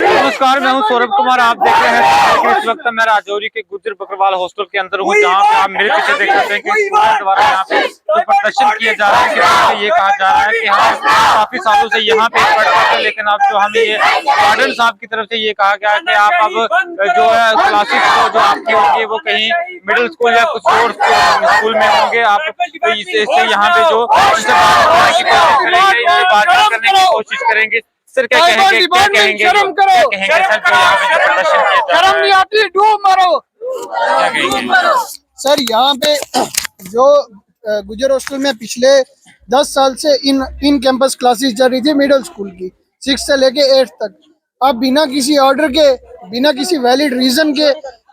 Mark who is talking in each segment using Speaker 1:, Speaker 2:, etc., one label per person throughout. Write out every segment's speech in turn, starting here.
Speaker 1: नमस्कार, मैं हूं सौरभ कुमार। आप देख रहे हैं इस वक्त मैं राजौरी के गुजर बकरवाल हॉस्टल के अंदर हूं, जहां पे आप मेरे पीछे देख सकते हैं कि स्टूडेंट द्वारा यहाँ पे जो प्रदर्शन किया जा रहा है कि ये कहा जा रहा है कि हम काफी सालों से यहाँ पे पढ़ते थे, लेकिन अब जो हमें ये वार्डन साहब की तरफ से ये कहा गया है कि आप अब जो है क्लासेस जो आपकी होंगी वो कहीं मिडिल स्कूल या कुछ और स्कूल में होंगे। आप इससे यहाँ पे जो बातचीत करने की कोशिश करेंगे। सर क्या कहेंगे, क्या कहेंगे,
Speaker 2: शर्म करो, शर्म नहीं आती, डूब मरो।
Speaker 1: क्या कहेंगे
Speaker 2: सर यहाँ पे जो गुजर हॉस्टल में पिछले 10 साल से इन कैंपस क्लासेस चल रही थी मिडिल स्कूल की 6 से लेके 8 तक। अब बिना किसी ऑर्डर के, बिना किसी वैलिड रीजन के,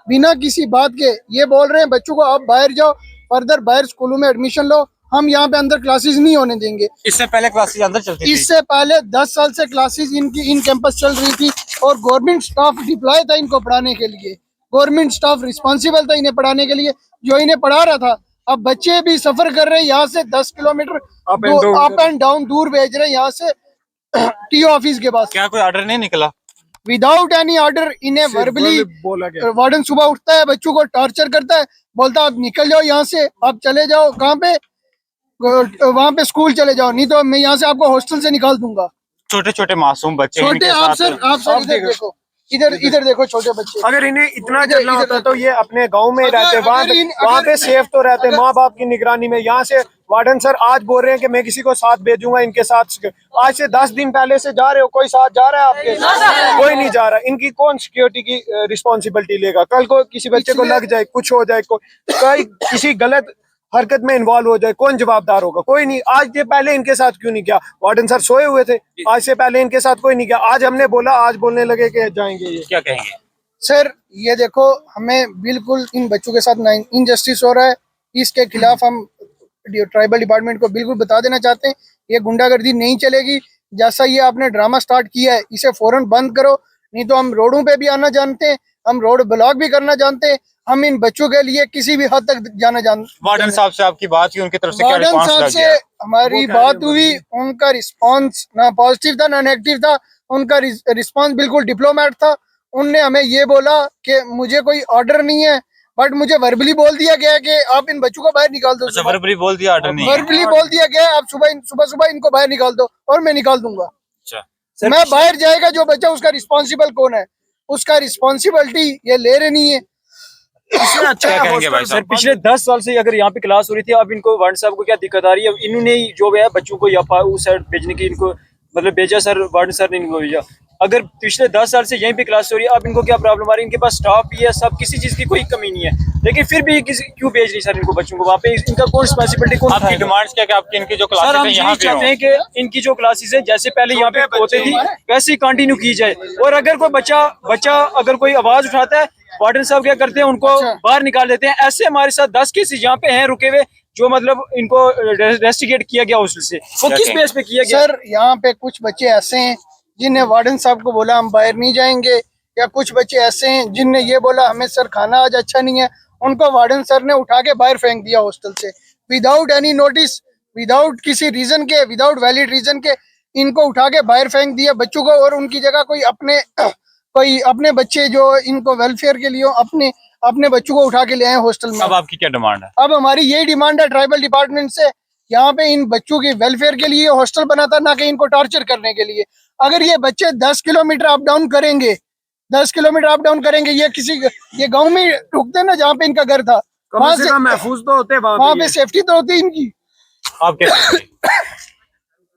Speaker 2: बिना किसी बात के ये बोल रहे हैं बच्चों को आप बाहर जाओ, फर्दर बाहर स्कूलों में एडमिशन लो, हम यहाँ पे अंदर क्लासेस नहीं होने देंगे।
Speaker 1: इससे पहले क्लासेस अंदर चलती थी?
Speaker 2: इससे पहले 10 साल से क्लासेस इनकी इन कैंपस चल रही थी और गवर्नमेंट स्टाफ डिप्लॉय था इनको पढ़ाने के लिए। गवर्नमेंट स्टाफ रिस्पॉन्सिबल था इन्हें पढ़ाने के लिए, जो इन्हें पढ़ा रहा था। अब बच्चे भी सफर कर रहे हैं यहाँ से 10 किलोमीटर अप एंड डाउन दूर भेज रहे हैं यहाँ से टी ऑफिस के पास।
Speaker 1: क्या कोई ऑर्डर नहीं निकला?
Speaker 2: विदाउट एनी ऑर्डर इन्हें वर्बली वार्डन सुबह उठता है, बच्चों को टॉर्चर करता है, बोलता है आप निकल जाओ यहाँ से, आप चले जाओ कहाँ पे, वहाँ पे स्कूल चले जाओ, नहीं तो मैं यहाँ से आपको हॉस्टल से निकाल दूंगा।
Speaker 1: छोटे छोटे मासूम बच्चे,
Speaker 2: छोटे आप सर इधर देखो, इधर देखो छोटे बच्चे।
Speaker 3: अगर इन्हें इतना चलना होता तो ये अपने गांव में ही रहते, वहाँ पे सेफ तो रहते, माँ बाप की निगरानी में। यहाँ से वार्डन सर आज बोल रहे हैं कि मैं किसी को साथ भेजूंगा इनके साथ। आज से 10 दिन पहले से जा रहे हो, कोई साथ जा रहा है आपके? कोई नहीं जा रहा। इनकी कौन सिक्योरिटी की रिस्पॉन्सिबिलिटी लेगा? कल को किसी बच्चे को लग जाए, कुछ हो जाए, कोई किसी गलत हरकत में इन्वॉल्व हो जाए, कौन जवाबदार होगा? कोई नहीं। आज ये पहले इनके साथ क्यों नहीं किया? वार्डन सर सोए हुए थे, आज से पहले इनके साथ कोई नहीं किया। आज हमने बोला, आज बोलने लगे कि जाएंगे। ये
Speaker 1: क्या कहेंगे
Speaker 2: सर? ये देखो, हमें बिल्कुल इन बच्चों के साथ इनजस्टिस हो रहा है, इसके खिलाफ हम ट्राइबल डिपार्टमेंट को बिल्कुल बता देना चाहते हैं ये गुंडागर्दी नहीं चलेगी। जैसा ये आपने ड्रामा स्टार्ट किया है इसे फौरन बंद करो, नहीं तो हम रोडों पे भी आना जानते हैं, हम रोड ब्लॉक भी करना जानते हैं, हम इन बच्चों के लिए किसी भी हद तक जाना जानते।
Speaker 1: वार्डन साहब से आपकी बात हुई, उनकी तरफ से क्या
Speaker 2: वार्डन
Speaker 1: रिस्पांस
Speaker 2: साहब से हमारी बात हुई, उनका रिस्पांस ना पॉजिटिव था ना नेगेटिव था। उनका रिस्पांस बिल्कुल डिप्लोमेट था। उनने हमें ये बोला कि मुझे कोई ऑर्डर नहीं है, बट मुझे वर्बली बोल दिया गया है कि आप इन बच्चों को बाहर निकाल दो।
Speaker 1: अच्छा, वर्बली बोल दिया, ऑर्डर नहीं?
Speaker 2: वर्बली बोल दिया गया है आप सुबह इनको बाहर निकाल दो और मैं निकाल दूंगा।
Speaker 1: अच्छा,
Speaker 2: मैं बाहर जाएगा जो बच्चा, उसका रिस्पॉन्सिबल कौन है? उसका रिस्पॉन्सिबिलिटी ये ले रहे नहीं है।
Speaker 3: अच्छा
Speaker 1: कहेंगे भाई साहब?
Speaker 4: पिछले 10 साल से अगर यहाँ पे क्लास हो रही थी, अब इनको वार्डन साहब को क्या दिक्कत आ रही है? इन्होंने जो है बच्चों को यहाँ उस साइड भेजने की इनको मतलब भेजा, सर वार्डन सर ने इनको भेजा। अगर पिछले 10 साल से यहीं पे क्लास हो रही है, अब इनको क्या प्रॉब्लम आ रही है? इनके पास स्टाफ भी है, सब किसी चीज की कोई कमी नहीं है, लेकिन फिर भी क्यों भेज रही सर इनको बच्चों को वहाँ पे? इनका कौन रिस्पॉन्सिबिलिटी कौन?
Speaker 1: आपकी डिमांड्स क्या? आपकी इनकी जो क्लासेस
Speaker 4: सर हम
Speaker 1: हैं
Speaker 4: यही
Speaker 1: यहाँ पे
Speaker 4: चाहते हैं कि इनकी जो क्लासेस है जैसे पहले यहाँ पे होती थी वैसे ही कंटिन्यू की जाए। और अगर कोई बच्चा अगर कोई आवाज उठाता है, वार्डन साहब क्या करते हैं? उनको बाहर निकाल देते हैं। ऐसे हमारे साथ 10 केसेस यहाँ पे हैं रुके हुए, जो मतलब इनको रेस्टिकेट किया गया हॉस्टल से। वो किस बेस पे किया गया?
Speaker 2: सर यहाँ पे कुछ बच्चे ऐसे हैं जिन्हें वार्डन साहब को बोला हम बाहर नहीं जाएंगे, या कुछ बच्चे ऐसे हैं जिनने ये बोला हमें सर खाना आज अच्छा नहीं है, उनको वार्डन सर ने उठा के बाहर फेंक दिया हॉस्टल से विदाउट एनी नोटिस, विदाउट किसी रीजन के, विदाउट वैलिड रीजन के इनको उठा के बाहर फेंक दिया बच्चों को। और उनकी जगह कोई अपने बच्चे जो इनको वेलफेयर के लिए अपने बच्चों को उठा के ले आए हॉस्टल में।
Speaker 1: अब आपकी क्या डिमांड है?
Speaker 2: अब हमारी यही डिमांड है ट्राइबल डिपार्टमेंट से, यहाँ पे इन बच्चों की वेलफेयर के लिए हॉस्टल बना था, ना कि इनको टॉर्चर करने के लिए। अगर ये बच्चे 10 किलोमीटर अप डाउन करेंगे, 10 किलोमीटर अप डाउन करेंगे, ये गांव में रुकते ना जहाँ पे इनका घर था, वहाँ से
Speaker 3: महफूज तो होते,
Speaker 2: वहाँ पे सेफ्टी तो होती इनकी।
Speaker 1: आप क्या कहेंगे?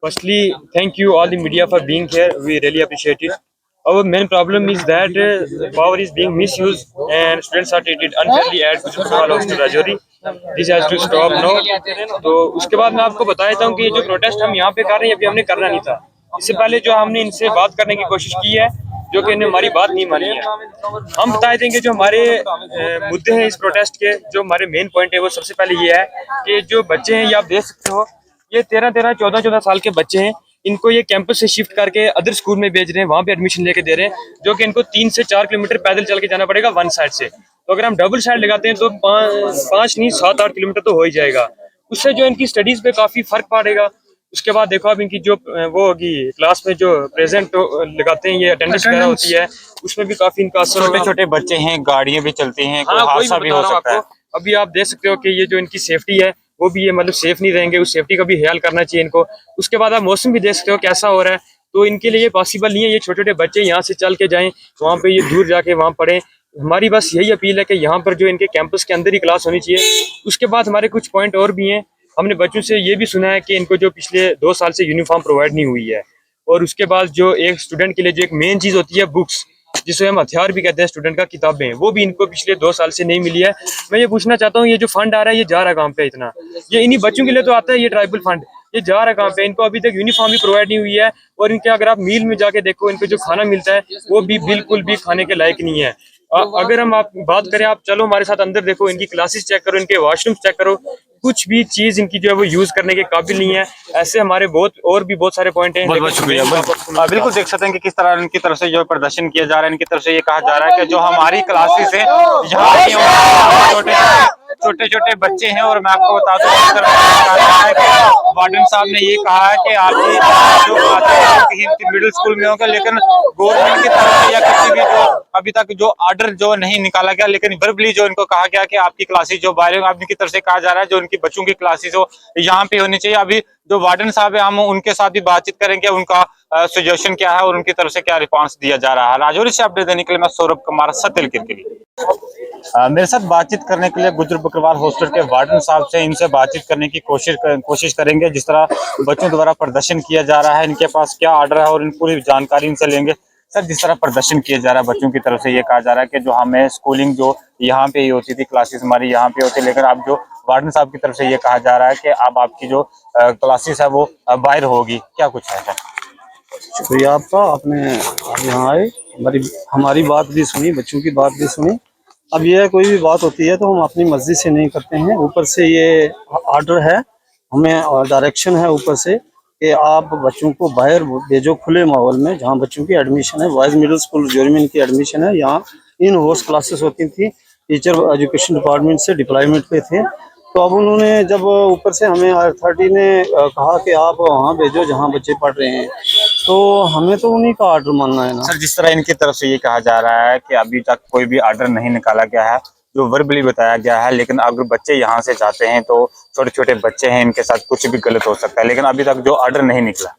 Speaker 4: Firstly, thank you all the media for being here. We really appreciate it. Our main problem is that power is being misused and students are treated unfairly at Gujranwala Hostel Rajouri. This has to stop now. तो उसके बाद मैं आपको बता देता हूँ कि जो प्रोटेस्ट हम यहाँ पे कर रहे हैं अभी हमने करना नहीं था। इससे पहले जो हमने इनसे बात करने की कोशिश की है, जो कि इन्हें हमारी बात नहीं मानी है। हम बता देंगे जो हमारे मुद्दे हैं इस प्रोटेस्ट के, जो हमारे मेन पॉइंट है वो सबसे पहले ये है कि जो बच्चे हैं ये आप देख सकते हो, ये 13-13, 14-14 साल के बच्चे हैं। इनको ये कैंपस से शिफ्ट करके अदर स्कूल में भेज रहे हैं, वहाँ पे एडमिशन लेके दे रहे हैं, जो कि इनको 3 से 4 किलोमीटर पैदल चल के जाना पड़ेगा वन साइड से। तो अगर हम डबल साइड लगाते हैं तो 5 नहीं 7-8 किलोमीटर तो हो ही जाएगा। उससे जो इनकी स्टडीज पे काफी फर्क पड़ेगा। उसके बाद देखो अब इनकी जो वो होगी क्लास में जो प्रेजेंट लगाते हैं, ये अटेंडेंस वगैरह होती है, उसमें भी काफी इनका असर
Speaker 1: छोटे
Speaker 4: होगा।
Speaker 1: छोटे बच्चे हैं, गाड़ियां भी चलती हैं, कोई
Speaker 4: हाँ, वही
Speaker 1: हादसा
Speaker 4: मैं
Speaker 1: भी
Speaker 4: बता
Speaker 1: हो
Speaker 4: रहा हूँ
Speaker 1: सकता है।
Speaker 4: आपको। अभी आप देख सकते हो कि ये जो इनकी सेफ्टी है वो भी ये मतलब सेफ नहीं रहेंगे, उस सेफ्टी का भी ख्याल करना चाहिए इनको। उसके बाद आप मौसम भी देख सकते हो कैसा हो रहा है, तो इनके लिए पॉसिबल नहीं है ये छोटे छोटे बच्चे यहाँ से चल के जाएं, वहाँ पे ये दूर जाके वहाँ पढ़ें। हमारी बस यही अपील है कि यहाँ पर जो इनके कैंपस के अंदर ही क्लास होनी चाहिए। उसके बाद हमारे कुछ पॉइंट और भी हैं। हमने बच्चों से ये भी सुना है कि इनको जो पिछले 2 साल से यूनिफॉर्म प्रोवाइड नहीं हुई है, और उसके बाद जो एक स्टूडेंट के लिए जो एक मेन चीज़ होती है बुक्स, जिसे हम हथियार भी कहते हैं स्टूडेंट का, किताबें, वो भी इनको पिछले 2 साल से नहीं मिली है। मैं ये पूछना चाहता हूँ, ये जो फंड आ रहा है ये जा रहा है कहाँ पे इतना? ये इन्हीं बच्चों के लिए तो आता है ये ट्राइबल फंड, ये जा रहा है कहाँ पे? इनको अभी तक यूनिफॉर्म भी प्रोवाइड नहीं हुई है, और इनके अगर आप मील में जाके देखो, इनको जो खाना मिलता है वो भी बिल्कुल भी खाने के लायक नहीं है। अगर हम आप बात करें, आप चलो हमारे साथ अंदर देखो, इनकी क्लासेस चेक करो, इनके वॉशरूम चेक करो, कुछ भी चीज इनकी जो है वो यूज करने के काबिल नहीं है। ऐसे हमारे बहुत सारे पॉइंट हैं।
Speaker 1: बहुत बहुत शुक्रिया। बिल्कुल देख सकते हैं कि किस तरह इनकी तरफ से जो प्रदर्शन किया जा रहा है, इनकी तरफ से ये कहा जा रहा है कि जो हमारी क्लासेस है यहाँ छोटे छोटे बच्चे हैं, और मैं आपको बता दूं इस तरफ से कहा जा रहा है कि वार्डन साहब ने ये कहा है कि आपकी जो क्लासेस हैं कहीं मिडिल स्कूल में होगा, लेकिन गवर्नमेंट की तरफ से या किसी भी जो अभी तक जो ऑर्डर जो नहीं निकाला गया, लेकिन वर्बली जो इनको कहा गया कि आपकी क्लासेस जो बाहर होंगे, आपकी तरफ से कहा जा रहा है जो उनकी बच्चों की क्लासेस हो यहाँ पे होनी चाहिए। अभी जो वार्डन साहब है हम उनके साथ भी बातचीत करेंगे, उनका सजेशन क्या है और उनकी तरफ से क्या रिस्पॉन्स दिया जा रहा है। राजौरी से अपडेट देने के लिए मैं सौरभ कुमार, सत्य के लिए। मेरे साथ बातचीत करने के लिए गुजर बकरवाल हॉस्टल के वार्डन साहब से इनसे बातचीत करने की कोशिश करेंगे। जिस तरह बच्चों द्वारा प्रदर्शन किया जा रहा है, इनके पास क्या ऑर्डर है और इन पूरी जानकारी इनसे लेंगे। सर, जिस तरह प्रदर्शन किया जा रहा है बच्चों की तरफ से, ये कहा जा रहा है कि जो हमें स्कूलिंग जो यहाँ पे ही होती थी, क्लासेस हमारी यहाँ पे होती, लेकिन अब जो वार्डन साहब की तरफ से ये कहा जा रहा है कि अब आपकी जो क्लासेस है वो बाहर होगी, क्या कुछ है सर?
Speaker 5: शुक्रिया आपका, आपने यहाँ आए, हमारी बात भी सुनी, बच्चों की बात भी सुनी। अब यह कोई भी बात होती है तो हम अपनी मर्जी से नहीं करते हैं, ऊपर से ये ऑर्डर है, हमें डायरेक्शन है ऊपर से कि आप बच्चों को बाहर भेजो खुले माहौल में, जहाँ बच्चों की एडमिशन है। बॉयज़ मिडिल स्कूल राजौरी में इनकी एडमिशन है। यहाँ इन होर्स क्लासेस होती थी, टीचर एजुकेशन डिपार्टमेंट से डिप्लॉयमेंट पे थे, तो अब उन्होंने जब ऊपर से हमें अथॉरिटी ने कहा कि आप वहाँ भेजो जहाँ बच्चे पढ़ रहे हैं, तो हमें तो उन्हीं का ऑर्डर मानना है ना।
Speaker 1: सर, जिस तरह इनकी तरफ से ये कहा जा रहा है कि अभी तक कोई भी ऑर्डर नहीं निकाला गया है, जो वर्बली बताया गया है, लेकिन अगर बच्चे यहाँ से जाते हैं तो छोटे छोटे बच्चे हैं, इनके साथ कुछ भी गलत हो सकता है, लेकिन अभी तक जो ऑर्डर नहीं निकला।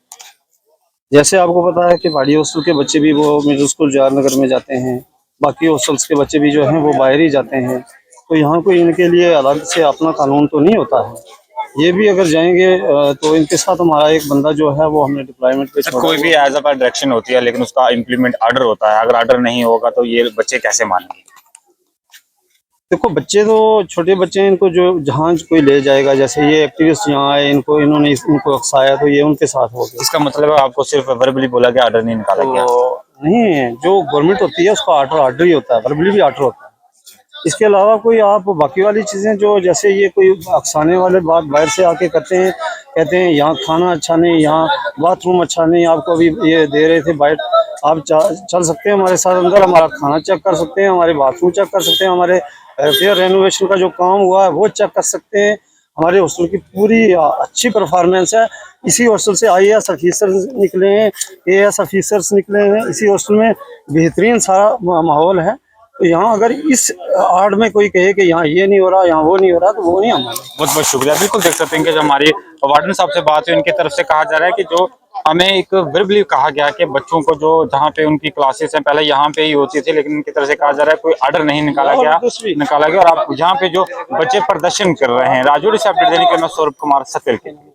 Speaker 5: जैसे आपको पता है कि पहाड़ी हॉस्टल के बच्चे भी वो मिडिल स्कूल जवाहरनगर में जाते हैं, बाकी हॉस्टल्स के बच्चे भी जो हैं वो बाहर ही जाते हैं, तो यहाँ कोई इनके लिए अलग से अपना कानून तो नहीं होता है। ये भी अगर जाएंगे तो इनके साथ हमारा एक बंदा जो है वो हमने डिप्लॉयमेंट पे छोड़ा।
Speaker 1: कोई भी एज अ डायरेक्शन होती है, लेकिन उसका इम्प्लीमेंट ऑर्डर होता है, अगर ऑर्डर नहीं होगा तो ये बच्चे कैसे मानेंगे?
Speaker 5: देखो, बच्चे तो छोटे बच्चे हैं, इनको जो जहाँ कोई ले जाएगा, जैसे ये एक्टिविस्ट यहाँ आए, इन्होंने इनको अक्साया तो ये उनके साथ हो गया।
Speaker 1: इसका मतलब है आपको सिर्फ वर्बली बोला गया, ऑर्डर नहीं निकाला गया?
Speaker 5: तो नहीं, जो गवर्नमेंट होती है उसका ऑर्डर ही होता है, वर्बली भी ऑर्डर होता है। इसके अलावा कोई आप बाकी वाली चीज़ें जो जैसे ये कोई अक्साने वाले बात बाहर से आके करते हैं, कहते हैं यहाँ खाना अच्छा नहीं, यहाँ बाथरूम अच्छा नहीं, आपको अभी ये दे रहे थे बाहर, आप चल सकते हैं हमारे साथ अंदर, हमारा खाना चेक कर सकते हैं, हमारे बाथरूम चेक कर सकते हैं, हमारे फिर रेनोवेशन का जो काम हुआ है वो चेक कर सकते हैं। हमारे हॉस्टल की पूरी अच्छी परफॉर्मेंस है। इसी हॉस्टल से IAS ऑफिसर निकले हैं, AS ऑफिसर्स निकले हैं, इसी हॉस्टल में बेहतरीन सारा माहौल है। तो यहाँ अगर इस आड़ में कोई कहे कि यहाँ ये नहीं हो रहा, यहाँ वो नहीं हो रहा, तो वो नहीं हमारा।
Speaker 1: बहुत बहुत शुक्रिया। बिल्कुल देख सकते हैं कि जो हमारे वार्डन साहब से बात हुई, उनकी तरफ से कहा जा रहा है कि जो हमें एक वर्बली कहा गया कि बच्चों को जो जहाँ पे उनकी क्लासेस हैं पहले यहाँ पे ही होती थी, लेकिन उनकी तरफ से कहा जा रहा है कोई ऑर्डर नहीं निकाला गया और आप यहाँ पे जो बच्चे प्रदर्शन कर रहे हैं। राजौरी से अपडेट देने के लिए मैं सौरभ कुमार, सफेल के लिए।